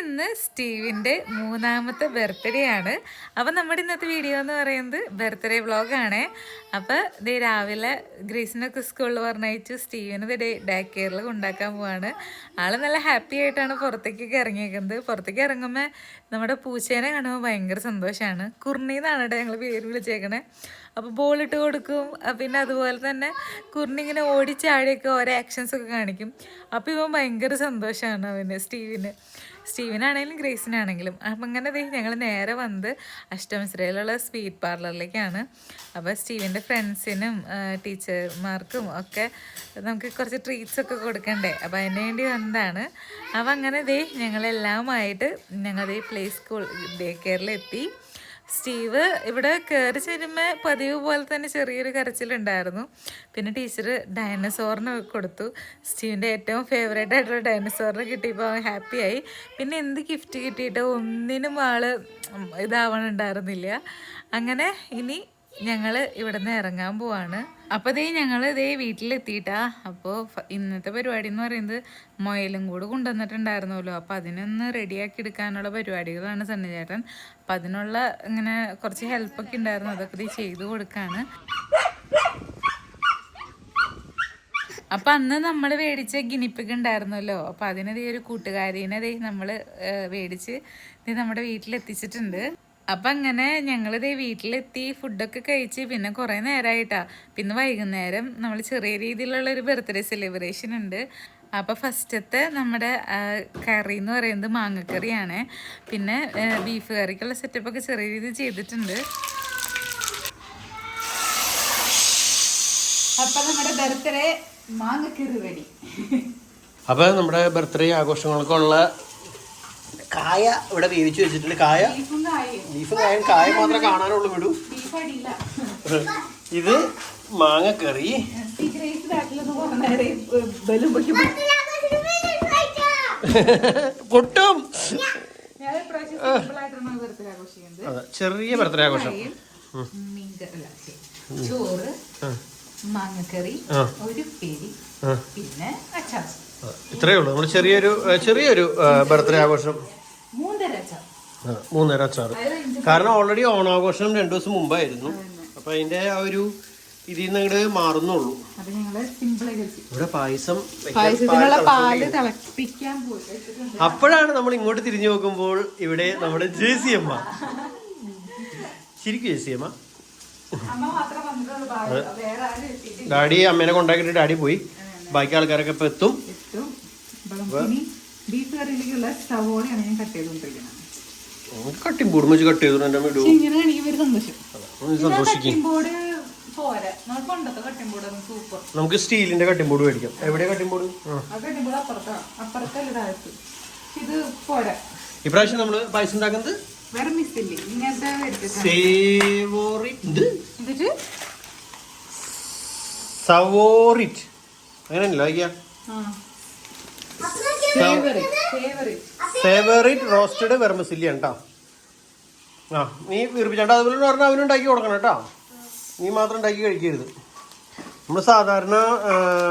ഇന്ന് സ്റ്റീവിൻ്റെ മൂന്നാമത്തെ ബർത്ത്ഡേ ആണ്. അപ്പം നമ്മുടെ ഇന്നത്തെ വീഡിയോ എന്ന് പറയുന്നത് ബർത്ത്ഡേ വ്ളോഗാണ്. അപ്പോൾ ഇത് രാവിലെ ഗ്രേസിനൊക്കെ സ്കൂളിൽ പറഞ്ഞയച്ചു. സ്റ്റീവിന് ഡേ കെയറിൽ കൊണ്ടാക്കാൻ പോവാണ്. ആൾ നല്ല ഹാപ്പി ആയിട്ടാണ് പുറത്തേക്കൊക്കെ ഇറങ്ങിയേക്കുന്നത്. പുറത്തേക്ക് ഇറങ്ങുമ്പോൾ നമ്മുടെ പൂച്ചേനെ കാണുമ്പോൾ ഭയങ്കര സന്തോഷമാണ്. കുർണിന്നാണ് കേട്ടോ ഞങ്ങൾ പേര് വിളിച്ചേക്കണേ. അപ്പോൾ ബോളിട്ട് കൊടുക്കും. പിന്നെ അതുപോലെ തന്നെ കുർണി ഇങ്ങനെ ഓടിച്ചാടിയൊക്കെ ഓരോ ആക്ഷൻസൊക്കെ കാണിക്കും. അപ്പോൾ ഇവൻ ഭയങ്കര സന്തോഷമാണ് അവന്, സ്റ്റീവിനാണെങ്കിലും ഗ്രേസിനാണെങ്കിലും. അപ്പം അങ്ങനെ ഞങ്ങൾ നേരെ വന്ന് അഷ്ടമിശ്രയിലുള്ള സ്വീറ്റ് പാർലറിലേക്കാണ്. അപ്പോൾ സ്റ്റീവിൻ്റെ ഫ്രണ്ട്സിനും ടീച്ചർമാർക്കും ഒക്കെ നമുക്ക് കുറച്ച് ട്രീറ്റ്സൊക്കെ കൊടുക്കണ്ടേ, അപ്പോൾ അതിന് വേണ്ടി വന്നതാണ്. അപ്പം അങ്ങനെ ഞങ്ങളെല്ലാമായിട്ട് ഞങ്ങൾ പ്ലേ സ്കൂൾ ഡേ കെയറിലെത്തി. സ്റ്റീവ് ഇവിടെ കയറി ചെല്ലുമ്പോൾ പതിവ് പോലെ തന്നെ ചെറിയൊരു കരച്ചിലുണ്ടായിരുന്നു. പിന്നെ ടീച്ചർ ഡൈനസോറിന് കൊടുത്തു. സ്റ്റീവിൻ്റെ ഏറ്റവും ഫേവറേറ്റ് ആയിട്ടുള്ള ഡൈനസോറിന് കിട്ടിയപ്പോൾ അവൻ ഹാപ്പിയായി. പിന്നെ എന്ത് ഗിഫ്റ്റ് കിട്ടിയിട്ടോ ഒന്നിനും ആൾ ഇതാവണുണ്ടായിരുന്നില്ല. അങ്ങനെ ഇനി ഞങ്ങൾ ഇവിടെ നിന്ന് ഇറങ്ങാൻ പോവാണ്. അപ്പോൾ ഞങ്ങൾ വീട്ടിലെത്തിയിട്ടാ. അപ്പോൾ ഇന്നത്തെ പരിപാടി എന്ന് പറയുന്നത് മൊയലും കൂടെ കൊണ്ടുവന്നിട്ടുണ്ടായിരുന്നല്ലോ. അപ്പോൾ അതിനൊന്ന് റെഡിയാക്കി എടുക്കാനുള്ള പരിപാടികളാണ് സണ്ണിചേട്ടൻ. അപ്പം അതിനുള്ള ഇങ്ങനെ കുറച്ച് ഹെൽപ്പൊക്കെ ഉണ്ടായിരുന്നു, അതൊക്കെ ചെയ്ത് കൊടുക്കാണ്. അപ്പം അന്ന് നമ്മൾ മേടിച്ച ഗിനിപ്പിക്ക് ഉണ്ടായിരുന്നല്ലോ. അപ്പം അതിന് ഒരു കൂട്ടുകാരീനെ നമ്മൾ മേടിച്ച് നമ്മുടെ വീട്ടിലെത്തിച്ചിട്ടുണ്ട്. അപ്പം അങ്ങനെ ഞങ്ങൾ വീട്ടിലെത്തി, ഫുഡൊക്കെ കഴിച്ച് പിന്നെ കുറേ നേരമായിട്ടാ. പിന്നെ വൈകുന്നേരം നമ്മൾ ചെറിയ രീതിയിലുള്ളൊരു ബർത്ത്ഡേ സെലിബ്രേഷൻ ഉണ്ട്. അപ്പോൾ ഫസ്റ്റത്തെ നമ്മുടെ കറി എന്ന് പറയുന്നത് മാങ്ങക്കറിയാണ്. പിന്നെ ബീഫ് കറിക്കുള്ള സെറ്റപ്പൊക്കെ ചെറിയ രീതിയിൽ ചെയ്തിട്ടുണ്ട്. അപ്പം നമ്മുടെ ബർത്ത്ഡേ മാങ്ങക്കറി റെഡി. അപ്പോൾ നമ്മുടെ ബർത്ത്ഡേ ആഘോഷങ്ങൾക്കുള്ള കായ ഇവിടെ വേവിച്ച് വെച്ചിട്ടുണ്ട്. ബീഫും കായും മാത്രമേ കാണാനുള്ളൂ വിടൂ. ഇത് മാങ്ങക്കറി, പൊട്ടും ചെറിയ ബർത്ത്ഡേ ആഘോഷം. ചോറ്, മാങ്ങക്കറി, ഒരു പെരി, പിന്നെ അച്ചാർ. ഇത്രയേ ഉള്ളൂ നമ്മൾ ചെറിയൊരു ബർത്ത്ഡേ ആഘോഷം. 3 അച്ചാർ. കാരണം ഓൾറെഡി ഓണാഘോഷം 2 ദിവസം മുമ്പായിരുന്നു. അപ്പൊ അതിന്റെ ആ ഒരു ഇതിൽ നിന്ന് അങ്ങോട്ട് മാറുന്നുള്ളൂ. ഇവിടെ പായസം അപ്പോഴാണ് നമ്മൾ ഇങ്ങോട്ട് തിരിഞ്ഞു നോക്കുമ്പോൾ ഇവിടെ നമ്മുടെ ജേസി അമ്മ, ശരിക്കും ജേസി അമ്മ. ഡാഡി അമ്മേനെ കൊണ്ടാക്കിയിട്ട് ഡാഡി പോയി. ബാക്കി ആൾക്കാരൊക്കെ ഇപ്പൊ എത്തും. ബീഫ് കറിയിലേക്കുള്ള സവോളയാണ് ഞാൻ കട്ട് ചെയ്തുകൊണ്ടിരിക്കുന്നത്. കട്ടിംബോർഡ് വെച്ച് കട്ട് ചെയ്തു. നമുക്ക് സ്റ്റീലിന്റെ കട്ടിംബോർഡ് മേടിക്കാം. എവിടെയാ കട്ടിംബോർഡ്? ഇപ്രാവശ്യം നമ്മള് പായസം ഉണ്ടാക്കുന്നത് സവോറിറ്റ് അങ്ങനെയല്ലോ. ഫേവറേറ്റ് റോസ്റ്റഡ് വെർമസില്ലി ആണ് കേട്ടോ. ആ നീ വീർപ്പിച്ചാണ്ട് അതുപോലെ പറഞ്ഞാൽ അവനും ഉണ്ടാക്കി കൊടുക്കണം കേട്ടോ. നീ മാത്രം ഉണ്ടാക്കി കഴിക്കരുത്. നമ്മൾ സാധാരണ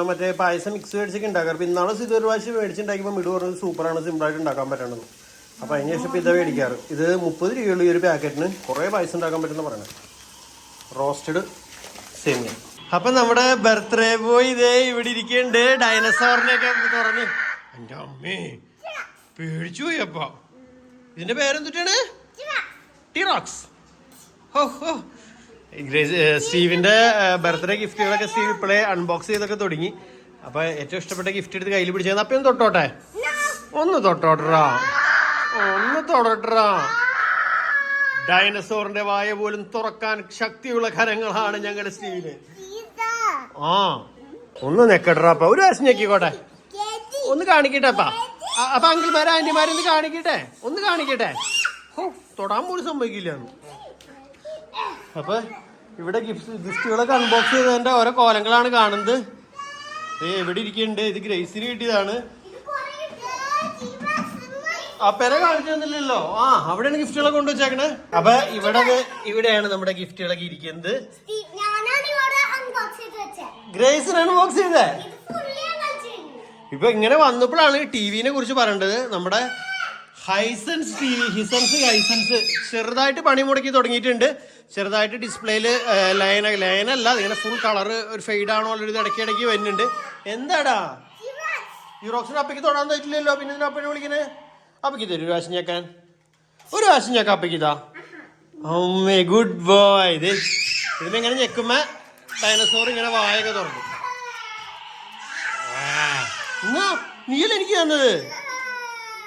മറ്റേ പായസം മിക്സ് മേടിച്ചൊക്കെ ഉണ്ടാക്കാറ്. അപ്പം ഇന്നാളെ ഇത് ഒരു പ്രാവശ്യം മേടിച്ചുണ്ടാക്കിയപ്പോൾ മിടു പറഞ്ഞത് സൂപ്പറാണ്, സിമ്പിളായിട്ട് ഉണ്ടാക്കാൻ പറ്റണത്. അപ്പം അതിന് ശേഷം ഇപ്പം ഇതാ മേടിക്കാറ്. ഇത് 30 രൂപയുള്ള ഈ ഒരു പാക്കറ്റിന് കുറേ പായസം ഉണ്ടാക്കാൻ പറ്റുന്ന പറയണത്. റോസ്റ്റഡ് സേമിയ. അപ്പം നമ്മുടെ ബർത്ത്ഡേ ബോയ് ഇവിടെ ഇരിക്കുന്നുണ്ട്. ഡൈനസോറിനെയൊക്കെ തുറന്ന് എൻ്റെ അമ്മേ പേടിച്ചു പോയി. അപ്പ ഇതിന്റെ പേരെന്തിട്ടാണ്? ടിറോക്സ്. സ്റ്റീവിന്റെ ബർത്ത്ഡേ ഗിഫ്റ്റുകളൊക്കെ സ്റ്റീവ് ഇപ്പോഴേ അൺബോക്സ് ചെയ്തൊക്കെ തുടങ്ങി. അപ്പൊ ഏറ്റവും ഇഷ്ടപ്പെട്ട ഗിഫ്റ്റ് എടുത്ത് കയ്യിൽ പിടിച്ചത്. അപ്പൊ ഒന്ന് തൊട്ടോട്ടെ, ഒന്ന് തൊടട്ടാ. ഡൈനസോറിന്റെ വായ പോലും തുറക്കാൻ ശക്തിയുള്ള കരങ്ങളാണ് ഞങ്ങളുടെ സ്റ്റീവിന്. ഒന്ന് നെക്കട്രാപ്പ, ഒരു ആശം ഞെക്കിക്കോട്ടെ, ഒന്ന് കാണിക്കട്ടെ. അപ്പൊ അങ്കിൾമാരെ ആന്റിമാരൊന്ന് കാണിക്കട്ടെ. തൊടാൻ പോലും സമ്മതിക്കില്ല. അപ്പൊ ഇവിടെ ഗിഫ്റ്റുകളൊക്കെ അൺബോക്സ് ചെയ്തതിന്റെ ഓരോ കോലങ്ങളാണ് കാണുന്നത്. എവിടെ ഇരിക്കുന്നുണ്ട്? ഇത് ഗ്രേസിന് കിട്ടിയതാണ്. ആ പെര കാണിച്ചു തന്നില്ലല്ലോ. അവിടെയാണ് ഗിഫ്റ്റുകളൊക്കെ കൊണ്ടുവച്ചേക്കണേ. അപ്പൊ ഇവിടെയാണ് നമ്മുടെ ഗിഫ്റ്റുകളൊക്കെ ഇരിക്കുന്നത്. ഗ്രേസിന് അൺബോക്സ് ചെയ്തേ. ഇപ്പൊ ഇങ്ങനെ വന്നപ്പോഴാണ് ടിവിനെ കുറിച്ച് പറയേണ്ടത്. നമ്മുടെ ഹൈസൻസ് ഹൈസൻസ് ചെറുതായിട്ട് പണി മുടക്കി തുടങ്ങിയിട്ടുണ്ട്. ചെറുതായിട്ട് ഡിസ്പ്ലേയിൽ ലൈനല്ല ഇങ്ങനെ ഫുൾ കളറ് ഒരു ഫെയ്ഡ് ആണോ ഒരു ഇടയ്ക്ക് വരുന്നുണ്ട്. എന്താടാ യൂറോക്സിന് അപ്പയ്ക്ക് തൊടാൻ പറ്റില്ലല്ലോ, പിന്നെ ഇതിന് അപ്പനെ വിളിക്കണേ. അപ്പയ്ക്ക് തരും ഒരു വാശം ഞെക്കാൻ, ഒരു വാശം ഞെക്കാൻ അപ്പയ്ക്കിതാ. അമ്മേ ഗുഡ് ബോയ്. ഇതിനെങ്ങനെ ഞെക്കുമ്പോ ഡൈനസോർ ഇങ്ങനെ വായൊക്കെ തുറക്കും. എന്നാ നീയല്ലേ എനിക്ക് തന്നത്?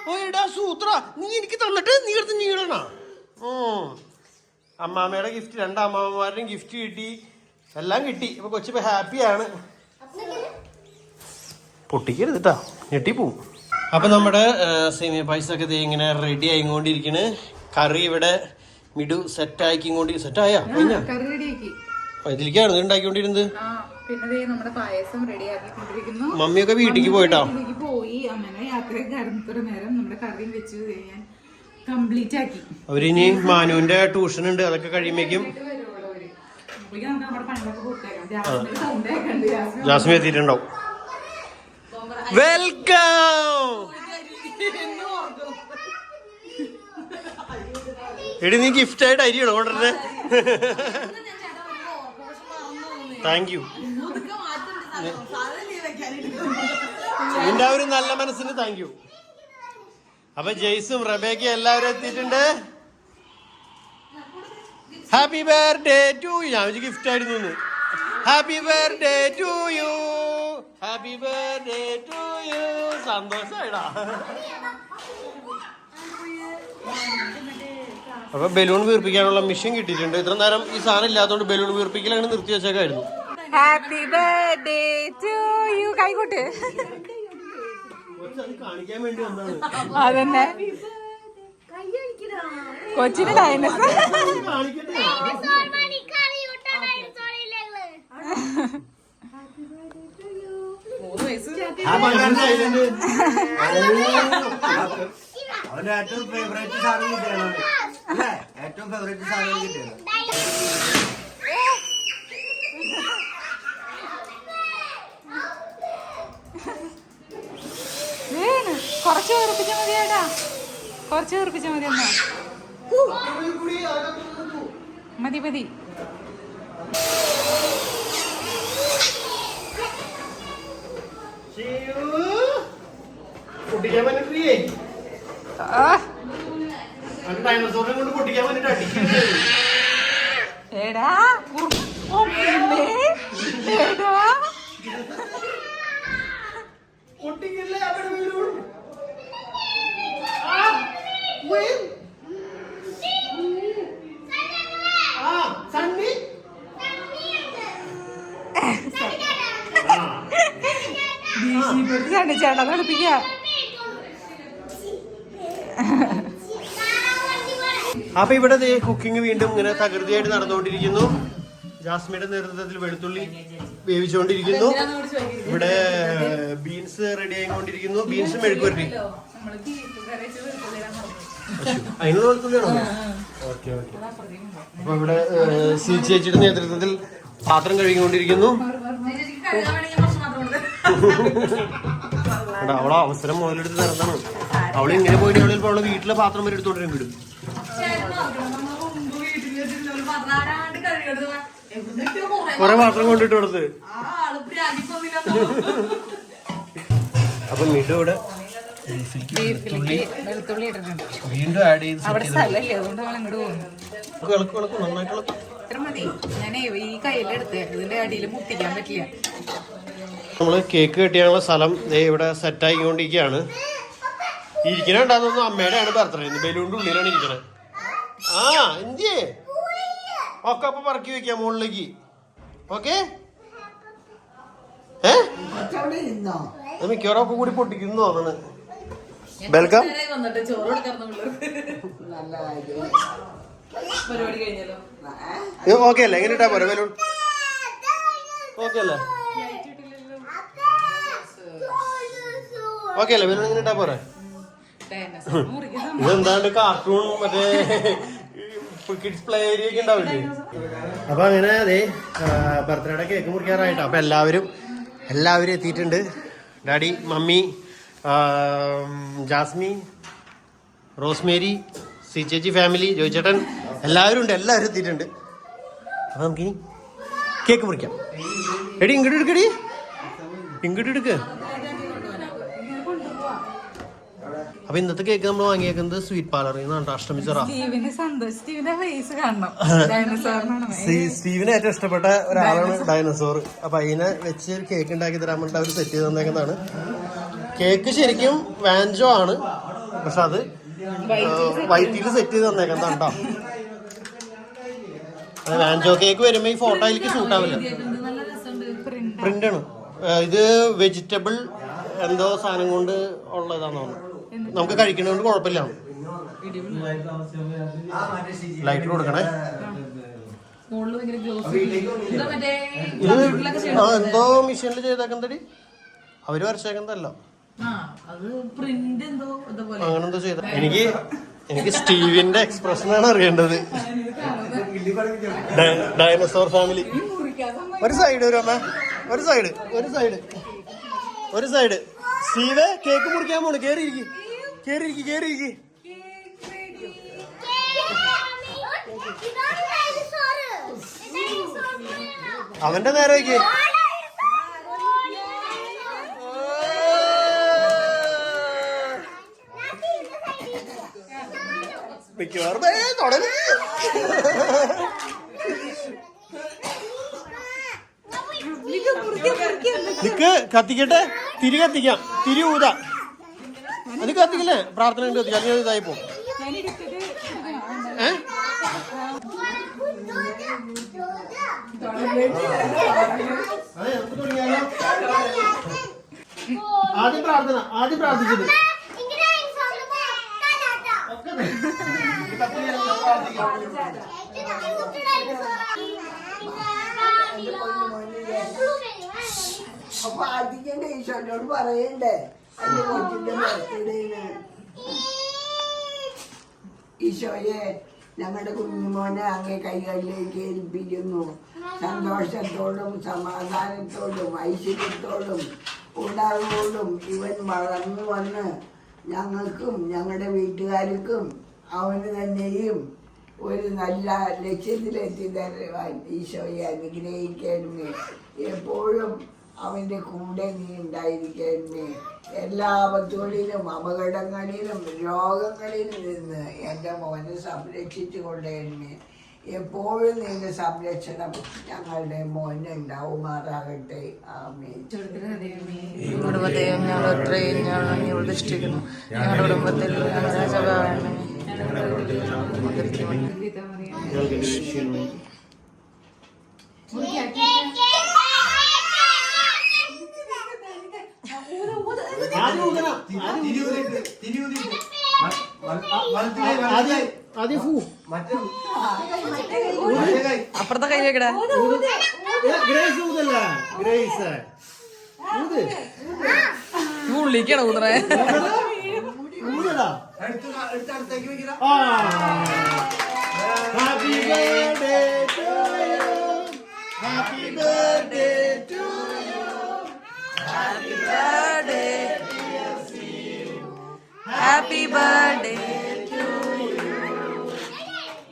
ഓ എടാ സൂത്ര, നീ എനിക്ക് തന്നിട്ട് നീ എടുത്ത് നീളണ. അമ്മാമ്മയുടെ ഗിഫ്റ്റ്, 2 അമ്മാമ്മമാരുടെയും ഗിഫ്റ്റ് കിട്ടി, എല്ലാം കിട്ടി. അപ്പൊ കൊച്ചിപ്പോ ഹാപ്പിയാണ്. പൊട്ടിക്കരുത് കേട്ടാ, ഞെട്ടിപ്പോവും. അപ്പൊ നമ്മുടെ സേമിയ പായസമൊക്കെ ഇങ്ങനെ റെഡി ആയിക്കൊണ്ടിരിക്കണ്. കറി ഇവിടെ മിഡു സെറ്റ് ആയിക്കൊണ്ടിരിക്കും. സെറ്റ് ആയാ ഇതിലേക്കാണ് ഉണ്ടാക്കിക്കൊണ്ടിരുന്നത്. പിന്നെ നമ്മുടെ പായസം റെഡി ആക്കിക്കൊണ്ടിരിക്കുന്നു. മമ്മിയൊക്കെ വീട്ടിലേക്ക് പോയിട്ടാ പോയി. അങ്ങനെ യാത്രയൊക്കെ ആയിരുന്നത്ര നേരം നമ്മുടെ കറിയും വെച്ച് ഞാൻ കംപ്ലീറ്റ് ആക്കി. അവരിനി മാനുവിന്റെ ട്യൂഷൻ ഉണ്ട്, അതൊക്കെ കഴിയുമ്പോഴേക്കും ജാസ്മി എത്തിയിട്ടുണ്ടാവും. വെൽക്കം. എടി നീ ഗിഫ്റ്റ് ആയിട്ട് അരിയണോ കൊണ്ടുവരുന്നത്? Thank you. നിന്റെ ഒരു നല്ല മനസ്സിന് താങ്ക് യു. അപ്പൊ ജെയ്സും റബേക്കും എല്ലാവരും എത്തിയിട്ടുണ്ട്. Happy birthday to you. ഞാൻ വെച്ച് ഗിഫ്റ്റ് ആയിരുന്നു. Happy birthday to you, happy birthday to you. സന്തോഷായിടാ. അപ്പൊ ബലൂൺ വീർപ്പിക്കാനുള്ള മെഷീൻ കിട്ടിയിട്ടുണ്ട്. ഇത്ര നേരം ഈ സാധനം ഇല്ലാത്തതുകൊണ്ട് ബലൂൺ വീർപ്പിക്കൽ അങ്ങനെ നിർത്തി വെച്ചേക്കായിരുന്നു. Happy birthday to you. കൈകൊട്ട്. കാണിക്കാൻ വേണ്ടി വന്നാണ്. അതന്നെ കൊച്ചിന് ഡൈനസോർ. അവന്റെ ഏറ്റവും ഫേവറേറ്റ് സാധനം കിട്ടിയാണ്. അല്ലേ? ഏറ്റവും ഫേവറേറ്റ് സാധനം കിട്ടിയാണ്. കുറച്ച് വീർപ്പിച്ച മതിയാടാ, കുറച്ച് വീർപ്പിച്ച മതി. എന്നാ മതി മതി. പൊട്ടിക്കാൻ വേണ്ടിട്ടേ ഡൈനോസോറിനെ കൊണ്ട് പൊട്ടിക്കാൻ വേണ്ടിട്ട് അടിക്കുന്നത്. എടാ എടാ പൊട്ടിക്കല്ലേ അവിടെ ചേട്ടാ കളിപ്പിക്ക. അപ്പൊ ഇവിടെ കുക്കിംഗ് വീണ്ടും ഇങ്ങനെ തകൃതിയായിട്ട് നടന്നുകൊണ്ടിരിക്കുന്നു. ജാസ്മിയുടെ നേതൃത്വത്തിൽ വെളുത്തുള്ളി വേവിച്ചുകൊണ്ടിരിക്കുന്നു. ഇവിടെ ബീൻസ് റെഡി ആയിക്കൊണ്ടിരിക്കുന്നു. ബീൻസ് മെഴുക്കുവരട്ടി. അതിനുള്ള വെളുത്തുള്ളിയാണോ? Okay okay. അപ്പൊ ഇവിടെ ചേച്ചിയുടെ നേതൃത്വത്തിൽ പാത്രം കഴുകിക്കൊണ്ടിരിക്കുന്നു. അവളെ അവസരം മുതലെടുത്ത് നടന്നാണ്. അവള് ഇങ്ങനെ പോയിട്ട് അവളെ വീട്ടിലെ പാത്രം വരെ എടുത്തോണ്ടിരും വിടും. കൊറേ പാത്രം കൊണ്ടിട്ട് കൊടുത്ത്. അപ്പൊ മിഡു ഇവിടെ വെളുത്തുള്ളി ഇട്ടിട്ടുണ്ട്. വീണ്ടും ആഡ് ചെയ്ത് അവിടെ സ്ഥലല്ലേ, അതുകൊണ്ട് നമ്മൾ ഇങ്ങോട്ട് പോകുന്നു. നന്നായിട്ട് ഇളക്കും. ഇത്ര മതി. ഞാനേ ഈ കയ്യിലെടുത്ത് ഇതിന്റെ അടിയിൽ മുട്ടിക്കാൻ പറ്റില്ല. നമ്മള് കേക്ക് കെട്ടിയാനുള്ള സ്ഥലം ഇവിടെ സെറ്റ് ആയിക്കൊണ്ടിരിക്കുകയാണ്. ഇരിക്കണുണ്ടാകുന്ന അമ്മയുടെയാണ് ബർത്ത്ഡേ. ബലൂണിന്റെ ഉള്ളിലാണ് ഇരിക്കണേ. ആ എന്തിയേ ഒക്കെ അപ്പൊ പറക്കി വെക്കാം മുകളിലേക്ക്. ഓക്കെ മിക്കവാറും ഒക്കെ കൂടി പൊട്ടിക്കുന്നു തോന്നണ്. വെൽക്കം. ഓക്കെ അല്ലേ? എങ്ങനെ ഇട്ടാ പോരെ ബലൂൺ? ഓക്കെ അല്ലേ? ഓക്കെ അല്ലേ? ബലൂൺ എങ്ങനെ ഇട്ടാ പോരെ? ഇതെന്താണ്ട് കാർട്ടൂൺ മറ്റേ കിഡ്സ് പ്ലേ ഏരിയ ഒക്കെ ഉണ്ടാവില്ലേ? അപ്പൊ അങ്ങനെ അതെ ബർത്ത്ഡേയുടെ കേക്ക് മുറിക്കാറായിട്ടോ. അപ്പൊ എല്ലാവരും എത്തിയിട്ടുണ്ട്. Daddy, mummy, Jasmi, Rosemary, C ചേച്ചി ഫാമിലി, ജോയിച്ചേട്ടൻ എല്ലാവരും ഉണ്ട്, എല്ലാവരും എത്തിയിട്ടുണ്ട്. അപ്പം നമുക്കിനി കേക്ക് മുറിക്കാം. എടി ഇങ്ങോട്ട് എടുക്കടി, ഇങ്ങോട്ട് എടുക്ക്. അപ്പൊ ഇന്നത്തെ കേക്ക് നമ്മൾ വാങ്ങിയേക്കുന്നത് സ്വീറ്റ് പാർലറിൽ നിന്നാണ്. അഷ്ടമിച്ചറ സ്റ്റീവിന് ഏറ്റവും ഇഷ്ടപ്പെട്ട ഒരാളാണ് ഡൈനസോർ. അപ്പൊ അതിനെ വെച്ച് കേക്ക് ഉണ്ടാക്കി തരാൻ വേണ്ടി അവർ സെറ്റ് ചെയ്ത് തന്നേക്കുന്നതാണ്. കേക്ക് ശരിക്കും വാൻജോ ആണ്, പക്ഷെ അത് വൈറ്റിൽ സെറ്റ് ചെയ്ത് തന്നേക്കുന്നതാണ് കേട്ടോ. വാൻജോ കേക്ക് വരുമ്പോ ഈ ഫോട്ടോയിലേക്ക് ഷൂട്ട് ആവില്ല, പ്രിന്റ് ആണ്. ഇത് വെജിറ്റബിൾ എന്തോ സാധനം കൊണ്ട് ഉള്ളതാന്ന് തോന്നുന്നു. നമുക്ക് കഴിക്കുന്നതുകൊണ്ട് കുഴപ്പമില്ല. ലൈറ്റ് കൊടുക്കണേ. ഇത് എന്തോ മെഷീനിൽ ചെയ്തേക്കുന്നതടി, അവര് വരച്ചേക്കുന്നതല്ല, അങ്ങനെന്തോ ചെയ്ത. എനിക്ക് സ്റ്റീവിന്റെ എക്സ്പ്രഷനാണ് അറിയേണ്ടത്. Dinosaur family. ഒരു സൈഡ് ഒരു അമ്മ, ഒരു സൈഡ്, ഒരു സൈഡ്, ഒരു സൈഡ്. സ്റ്റീവ് കേക്ക് മുറിക്കാൻ പോണു. കേറിയിരിക്കും, കേറിയിരിക്കും, കേറിയിരിക്കും. അവന്റെ നേരേക്ക് മിക്കവാറും തുടങ്ങി. നിക്ക് കത്തിക്കട്ടെ, തിരി കത്തിക്കാം, തിരി ഊതാ. അത് കത്തിക്കില്ലേ, പ്രാർത്ഥന ഉണ്ട് കത്തിക്കാം, അല്ലെങ്കിൽ ഇതായി പോകും. ആദ്യം പ്രാർത്ഥന, ആദ്യം പ്രാർത്ഥിച്ചത്. അപ്പൊ ആദ്യം ഈശോനോട് പറയണ്ടേ എന്റെ കൊച്ചിന്റെ ബർത്ത്ഡേന്ന്. ഈശോയെ, ഞങ്ങളുടെ കുഞ്ഞുമോനെ അങ്ങേ കൈകളിലേക്ക് ഏൽപ്പിക്കുന്നു. സന്തോഷത്തോടും സമാധാനത്തോടും ഐശ്വര്യത്തോടും ഉണ്ടാകുമ്പോഴും ഇവൻ വളർന്നു വന്ന് ഞങ്ങൾക്കും ഞങ്ങളുടെ വീട്ടുകാർക്കും അവന് തന്നെയും ഒരു നല്ല ലക്ഷ്യത്തിലെത്തി തരുവാൻ ഈശോയെ അനുഗ്രഹിക്കണമേ. എപ്പോഴും അവൻ്റെ കൂടെ നീ ഉണ്ടായിരിക്കണമേ. എല്ലാ ആപത്തുകളിലും അപകടങ്ങളിലും രോഗങ്ങളിലും നിന്ന് എൻ്റെ മോനെ സംരക്ഷിച്ചു കൊണ്ടേണമേ. എപ്പോഴും നിന്റെ സംരക്ഷണം ഞങ്ങളുടെ മോന് ഉണ്ടാവുമാറാകട്ടെ. ആമേൻ. കുടുംബത്തെയും ഞങ്ങൾ എത്രയും ഞങ്ങൾ പ്രതിഷ്ഠിക്കുന്നു. ഞങ്ങളുടെ കുടുംബത്തിൽ രാജാവാണ്. അപ്പുറത്തെ കൈ വെക്കടാ. ഉള്ളിക്കാണ് ഊതറേ. Happy birthday to you, happy birthday to you, happy birthday dear Steve, happy birthday to you.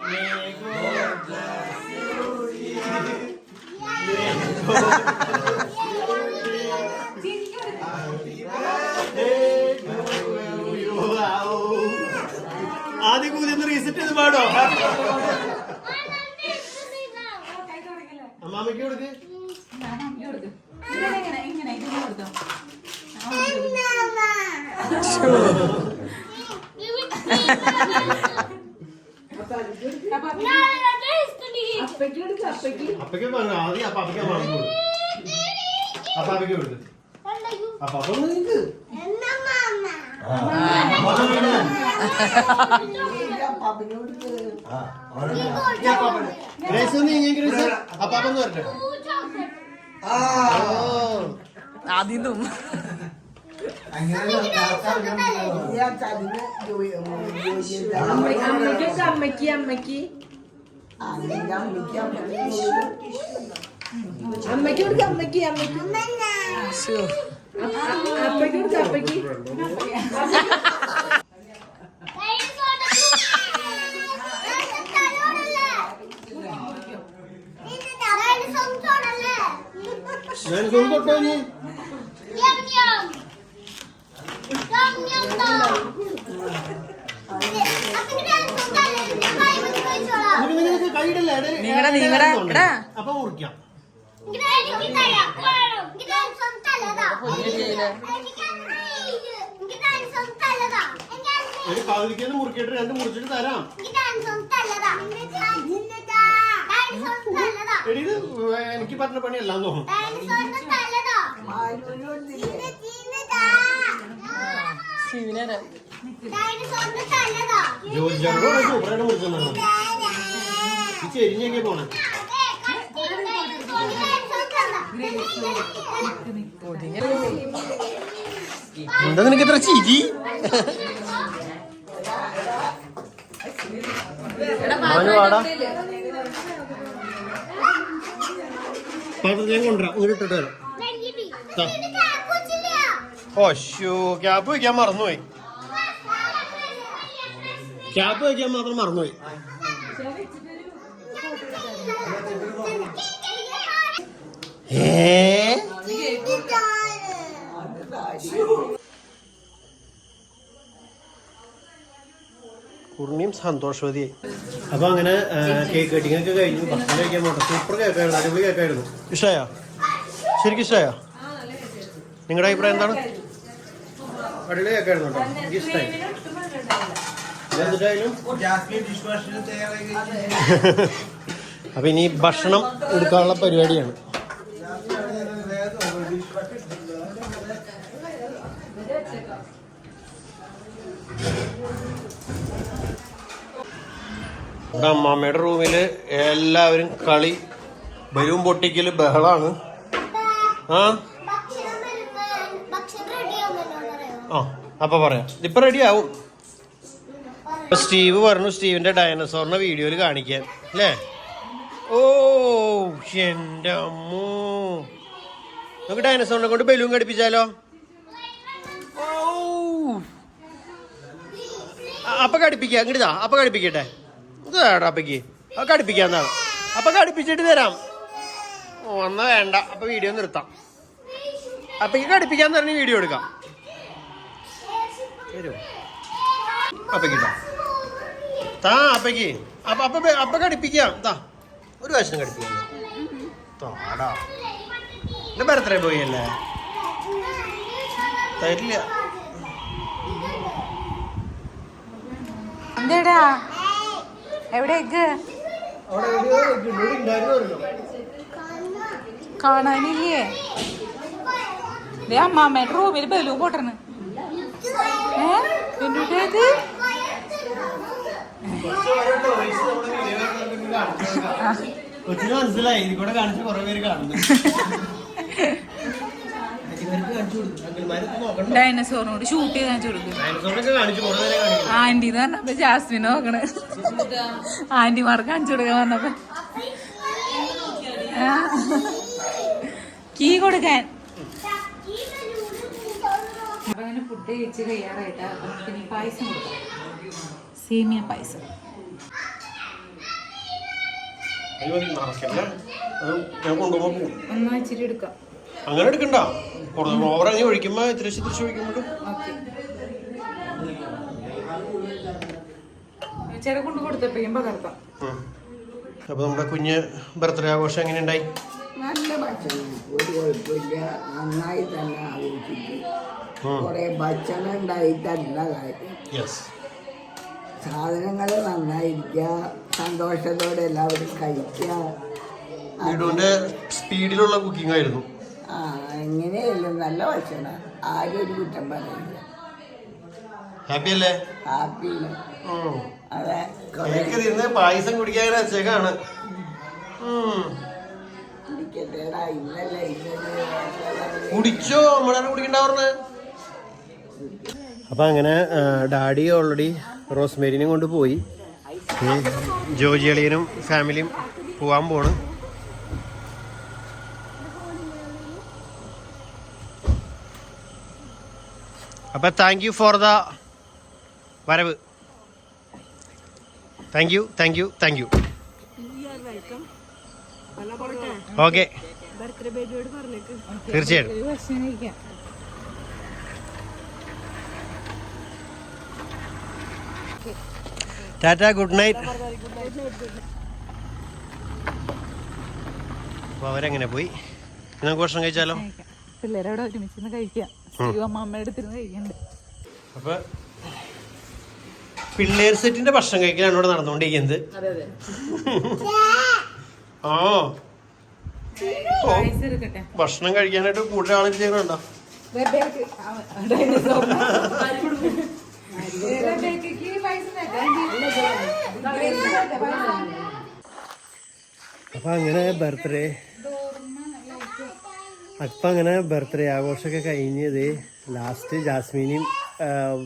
May God bless you, may God ആദ്യം കൂടി റീസെറ്റ് ചെയ്ത് പാടോ. അമ്മാമയ്ക്ക് കൊടുക്ക്. അപ്പയ്ക്ക് പറഞ്ഞു ആദ്യം അപ്പാപ്പയ്ക്ക് അമ്മാമയ്ക്ക് കൊടുക്കും. അപ്പാപ്പയ്ക്ക് കൊടുക്ക്. അപ്പാപ്പ നിക്ക്. ഗ്രേസ് നീങ്ങി, ഗ്രേസ് അപ്പാപ്പൊന്ന് വരട്ടെ. ആദ്യം തോന്നും. അമ്മയ്ക്ക് അപ്പയ്ക്ക് ഡൈനോസോർ തൊട്ടോ നീ കൈയിടല്ലേ അപ്പൊ മുറിക്കാം. ഒരു പകുതിക്കൊന്ന് മുറിക്കിട്ട് രണ്ട് മുറിച്ചിട്ട് തരാം. എടി ഇത് എനിക്ക് പറഞ്ഞ പണിയല്ലാന്ന് തോന്നുന്നു. ജോലിച്ചാറോ സൂപ്പറായിട്ട് മുറിച്ചെന്നാണ് ഈ ചെരിഞ്ഞൊക്കെ പോണേ. എന്താ നിനക്ക് ഇത്ര ചിരി? വാടാ ഞാൻ കൊണ്ടുവരാം. ഇങ്ങോട്ട് ഇട്ടിട്ട് വരാം. ഓശോ ക്യാപ്പ് വയ്ക്കാൻ മറന്നുപോയി. ക്യാപ്പ് വയ്ക്കാൻ മാത്രം മറന്നുപോയി. പൂർണ്ണിയും സന്തോഷവതിയായി. അപ്പൊ അങ്ങനെ കേക്ക് കട്ടിങ് ഒക്കെ കഴിഞ്ഞു. ഭക്ഷണം കഴിക്കാൻ പോട്ടെ. സൂപ്പർ കേക്കായിരുന്നു, അടിപൊളി കേക്കായിരുന്നു. ഇഷ്ടമായോ? ശരിക്കും ഇഷ്ടമായോ? നിങ്ങളുടെ അഭിപ്രായം എന്താണ്? അടിപൊളി കേക്കായിരുന്നു കേട്ടോ, എനിക്ക് ഇഷ്ടമായി. എന്തായാലും അപ്പൊ ഇനി ഭക്ഷണം എടുക്കാനുള്ള പരിപാടിയാണ്. ഇവിടെ അമ്മാമ്മയുടെ റൂമില് എല്ലാവരും കളി, ബലൂൺ പൊട്ടിക്കല്, ബഹളാണ്. ആ അപ്പൊ പറയാം, ഇതിപ്പോ റെഡി ആവും. സ്റ്റീവ് പറഞ്ഞു സ്റ്റീവിന്റെ ഡൈനസോറിനെ വീഡിയോയിൽ കാണിക്കാൻ അല്ലേ? ഓ എന്റെ അമ്മോ, നമുക്ക് ഡൈനസോറിനെ കൊണ്ട് ബലൂൺ ഘടിപ്പിച്ചാലോ? അപ്പൊ ഘടിപ്പിക്കാം, ഇങ്ങോട്ടാ അപ്പൊ ഘടിപ്പിക്കട്ടെ. ഇതാടാ അപ്പക്ക് അപ്പൊ ഘടിപ്പിക്കാന്നാണ്. അപ്പൊ ഘടിപ്പിച്ചിട്ട് തരാം. ഒന്ന വേണ്ട, അപ്പൊ വീഡിയോ നിർത്താം. അപ്പക്ക് ഘടിപ്പിക്കാന്ന് പറഞ്ഞ് വീഡിയോ എടുക്കാം. അപ്പക്കിട്ടോ താ അപ്പക്ക് അപ്പൊ ഘടിപ്പിക്കാം. താ ഒരു വശം ഘടിപ്പിക്കാം. താടാ എന്റെ ബർത്ത്ഡേ ബോയ് അല്ലേ, തരില്ല. എന്താടാ എവിടെ എഗ് കാണാനില്ലേ? അമ്മാമ്മയുടെ റൂമിൽ ബലൂൺ പൊട്ടണ്. എന്നിട്ടേത് മനസ്സിലായി, ഇതിക്കൂടെ കാണിച്ച് കുറെ പേര് കാണുന്നു. ഡൈനസോറിനോട് ഷൂട്ട് ചെയ്ത് കാണിച്ചു കൊടുക്കും. ആന്റി എന്ന് പറഞ്ഞപ്പോ ജാസ്മിനെ നോക്കണേ, ആന്റിമാർക്ക് കാണിച്ചു കൊടുക്കാൻ വന്നപ്പോ കീ കൊടുക്കാൻ. അപ്പൊ അങ്ങനെ ഫുഡ് കഴിച്ച് കഴിയാറായിട്ട് അപ്പൊ നമുക്കിനി പായസം കൊടുക്കാം. സേമിയ പായസം. ഒന്നാ ഇച്ചിരി എടുക്കാം. അങ്ങനെ എടുക്കണ്ട, ഓവറായി ഒഴിക്കുമ്പോ തിരിച്ച് ഒഴിക്കുമ്പോഴും ചേട്ടൻ കൊണ്ട് കൊടുത്തപ്പോഴും പകർത്താം. അപ്പൊ നമ്മുടെ കുഞ്ഞ് ബർത്ത്ഡേ ആഘോഷം എങ്ങനെ ഉണ്ടായി? നല്ല ഭക്ഷണം, ഒരു കുഴപ്പമില്ല, നന്നായി തന്നെ ആഘോഷിച്ചു. കുറെ ഭക്ഷണം ഉണ്ടായിട്ടല്ല കാര്യം, സാധനങ്ങൾ നന്നായിരിക്കുക, സന്തോഷത്തോടെ എല്ലാവരും കഴിക്കുക. വീടുവിന്റെ സ്പീഡിലുള്ള കുക്കിംഗ് ആയിരുന്നു. ആ എങ്ങനെയല്ല, നല്ല ഭക്ഷണം, ആരും ഒരു കുറ്റം പറയില്ല. ഹാപ്പി അല്ലേ? ഹാപ്പി. അതെ, കേക്ക് തിന്ന് പായസം കുടിക്കാൻ വെച്ചേക്കാണ്. കുടിക്കട്ടേടാ, ഇന്നല്ലേ കുടിച്ചോ, നമ്മളാണ് കുടിക്കണ്ട പറഞ്ഞത്. അപ്പൊ അങ്ങനെ ഡാഡി ഓൾറെഡി റോസ്മേരിനെ കൊണ്ട് പോയി. ജോജി അളിയനും ഫാമിലിയും പോവാൻ പോണ്. അപ്പൊ താങ്ക് യു ഫോർ ദ വരവ്. Thank you thank you thank you. Okay തീർച്ചയായിട്ടും. ഒരു ഭക്ഷണം കഴിക്കാം. Tata, good night. അപ്പൊ അവരെങ്ങനെ പോയി? നമുക്ക് ഭക്ഷണം കഴിച്ചാലോ? പിള്ളേരവിടെ ഒരുമിച്ച് കഴിക്കാം. സ്റ്റീവ് അമ്മയുടെ അടുത്തിരുന്ന് കഴിക്കണ്ട്. അപ്പൊ പിള്ളേർ സെറ്റിന്റെ ഭക്ഷണം കഴിക്കലാണ് ഇവിടെ നടന്നുകൊണ്ടിരിക്കുന്നത്. ആ ഭക്ഷണം കഴിക്കാനായിട്ട് കൂടുതൽ ആളുകൾ ചെയ്യുന്നുണ്ടോ? അപ്പൊ അങ്ങനെ ബർത്ത്ഡേ ആഘോഷമൊക്കെ കഴിഞ്ഞത് ലാസ്റ്റ് ജാസ്മിനെയും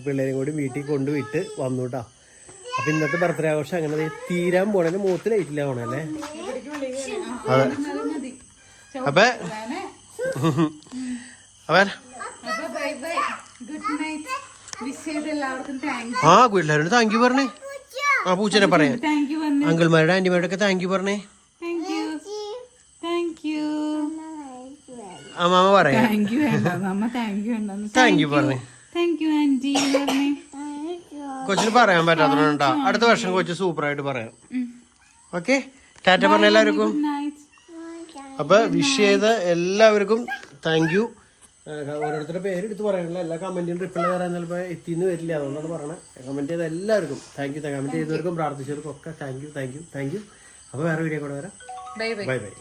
പിള്ളേരെയും കൂടി വീട്ടിൽ കൊണ്ടുവിട്ട് വന്നു കേട്ടോ. അപ്പൊ ഇന്നത്തെ ബർത്ത്ഡേ ആഘോഷം അങ്ങനെ തീരാൻ പോണേ. മൂത്തിലായിട്ടില്ല പോണല്ലേ? അതെ. അപ്പൊ ആ എല്ലാവരോടും താങ്ക് യു പറഞ്ഞേ. ആ പൂച്ചനെ പറയാം. അങ്കിൾമാരുടെ ആന്റിമാരുടെ ഒക്കെ താങ്ക് യു പറഞ്ഞേ. ആ മാമ പറയാം. താങ്ക് യു പറഞ്ഞേ. കൊച്ചിന് പറയാൻ പറ്റാത്തതുകൊണ്ടാ. അടുത്ത വർഷം കൊച്ചു സൂപ്പറായിട്ട് പറയാം. ഓക്കെ, ടാറ്റ പറഞ്ഞ എല്ലാവർക്കും. അപ്പൊ വിഷ് ചെയ്ത എല്ലാവർക്കും താങ്ക് യു. ഓരോരുത്തരുടെ പേരെടുത്ത് പറയാനുള്ള എല്ലാ കമന്റിനും റിപ്ലൈ തരാൻ ചിലപ്പോൾ എത്തിന്ന് വരില്ല, അതുകൊണ്ടാണ് പറയണത്. കമന്റ് ചെയ്ത എല്ലാവർക്കും താങ്ക് യു. കമന്റ് ചെയ്തവർക്കും പ്രാർത്ഥിച്ചവർക്കും ഒക്കെ thank you, thank you, thank you. അപ്പൊ വേറെ വീഡിയോ കൂടെ വരാം. Bye bye. Bye bye.